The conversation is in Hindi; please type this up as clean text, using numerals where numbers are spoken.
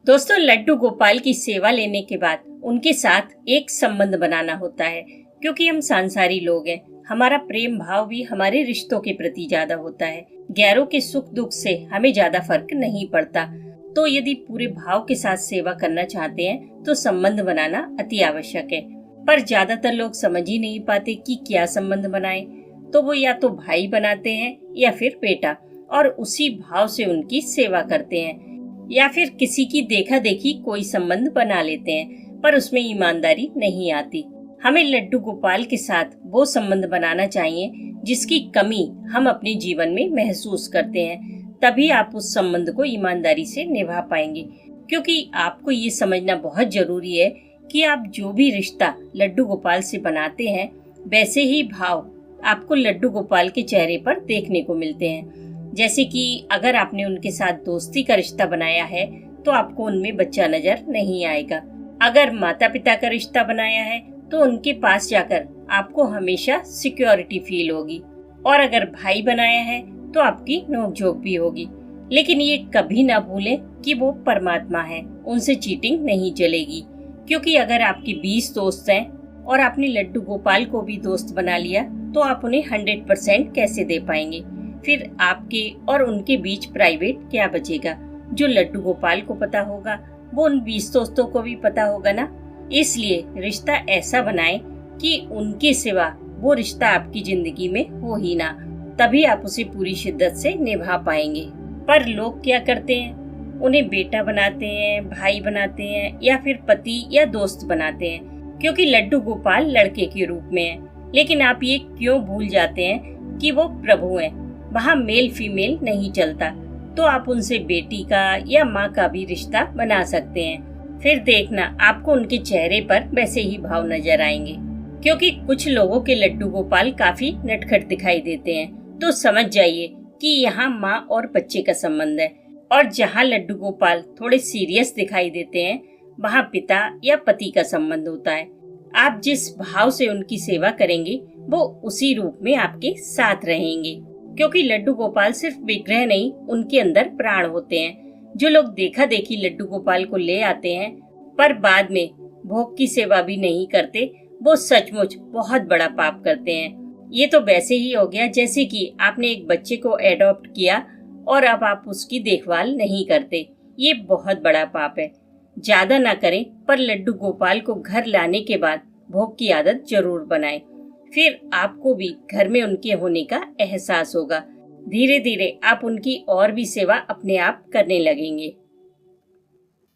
दोस्तों, लड्डू गोपाल की सेवा लेने के बाद उनके साथ एक संबंध बनाना होता है, क्योंकि हम सांसारी लोग हैं। हमारा प्रेम भाव भी हमारे रिश्तों के प्रति ज्यादा होता है। गैरों के सुख दुख से हमें ज्यादा फर्क नहीं पड़ता। तो यदि पूरे भाव के साथ सेवा करना चाहते हैं तो संबंध बनाना अति आवश्यक है। पर ज्यादातर लोग समझ ही नहीं पाते कि क्या संबंध बनाएं। तो वो या तो भाई बनाते हैं या फिर बेटा, और उसी भाव से उनकी सेवा करते हैं, या फिर किसी की देखा देखी कोई संबंध बना लेते हैं, पर उसमें ईमानदारी नहीं आती। हमें लड्डू गोपाल के साथ वो संबंध बनाना चाहिए जिसकी कमी हम अपने जीवन में महसूस करते हैं। तभी आप उस संबंध को ईमानदारी से निभा पाएंगे, क्योंकि आपको ये समझना बहुत जरूरी है कि आप जो भी रिश्ता लड्डू गोपाल से बनाते हैं, वैसे ही भाव आपको लड्डू गोपाल के चेहरे पर देखने को मिलते हैं। जैसे कि अगर आपने उनके साथ दोस्ती का रिश्ता बनाया है तो आपको उनमें बच्चा नजर नहीं आएगा। अगर माता पिता का रिश्ता बनाया है तो उनके पास जाकर आपको हमेशा सिक्योरिटी फील होगी, और अगर भाई बनाया है तो आपकी नोकझोंक भी होगी। लेकिन ये कभी ना भूलें कि वो परमात्मा है, उनसे चीटिंग नहीं चलेगी। क्योंकि अगर आपके 20 दोस्त हैं और आपने लड्डू गोपाल को भी दोस्त बना लिया तो आप उन्हें 100% कैसे दे पाएंगे? फिर आपके और उनके बीच प्राइवेट क्या बचेगा? जो लड्डू गोपाल को पता होगा वो उन 20 दोस्तों को भी पता होगा ना। इसलिए रिश्ता ऐसा बनाएं कि उनके सिवा वो रिश्ता आपकी जिंदगी में हो ही ना, तभी आप उसे पूरी शिद्दत से निभा पाएंगे। पर लोग क्या करते हैं? उन्हें बेटा बनाते हैं, भाई बनाते हैं, या फिर पति या दोस्त बनाते हैं, क्योंकि लड्डू गोपाल लड़के के रूप में है। लेकिन आप ये क्यों भूल जाते हैं कि वो प्रभु हैं? वहाँ मेल फीमेल नहीं चलता। तो आप उनसे बेटी का या माँ का भी रिश्ता बना सकते हैं। फिर देखना आपको उनके चेहरे पर वैसे ही भाव नजर आएंगे। क्योंकि कुछ लोगों के लड्डू गोपाल काफी नटखट दिखाई देते हैं, तो समझ जाइए कि यहाँ माँ और बच्चे का संबंध है। और जहाँ लड्डू गोपाल थोड़े सीरियस दिखाई देते हैं, वहाँ पिता या पति का संबंध होता है। आप जिस भाव से उनकी सेवा करेंगे वो उसी रूप में आपके साथ रहेंगे। क्योंकि लड्डू गोपाल सिर्फ विग्रह नहीं, उनके अंदर प्राण होते हैं। जो लोग देखा देखी लड्डू गोपाल को ले आते हैं पर बाद में भोग की सेवा भी नहीं करते, वो सचमुच बहुत बड़ा पाप करते हैं। ये तो वैसे ही हो गया जैसे कि आपने एक बच्चे को एडॉप्ट किया और अब आप उसकी देखभाल नहीं करते। ये बहुत बड़ा पाप है। ज्यादा ना करें, पर लड्डू गोपाल को घर लाने के बाद भोग की आदत जरूर बनाएं। फिर आपको भी घर में उनके होने का एहसास होगा। धीरे धीरे आप उनकी और भी सेवा अपने आप करने लगेंगे।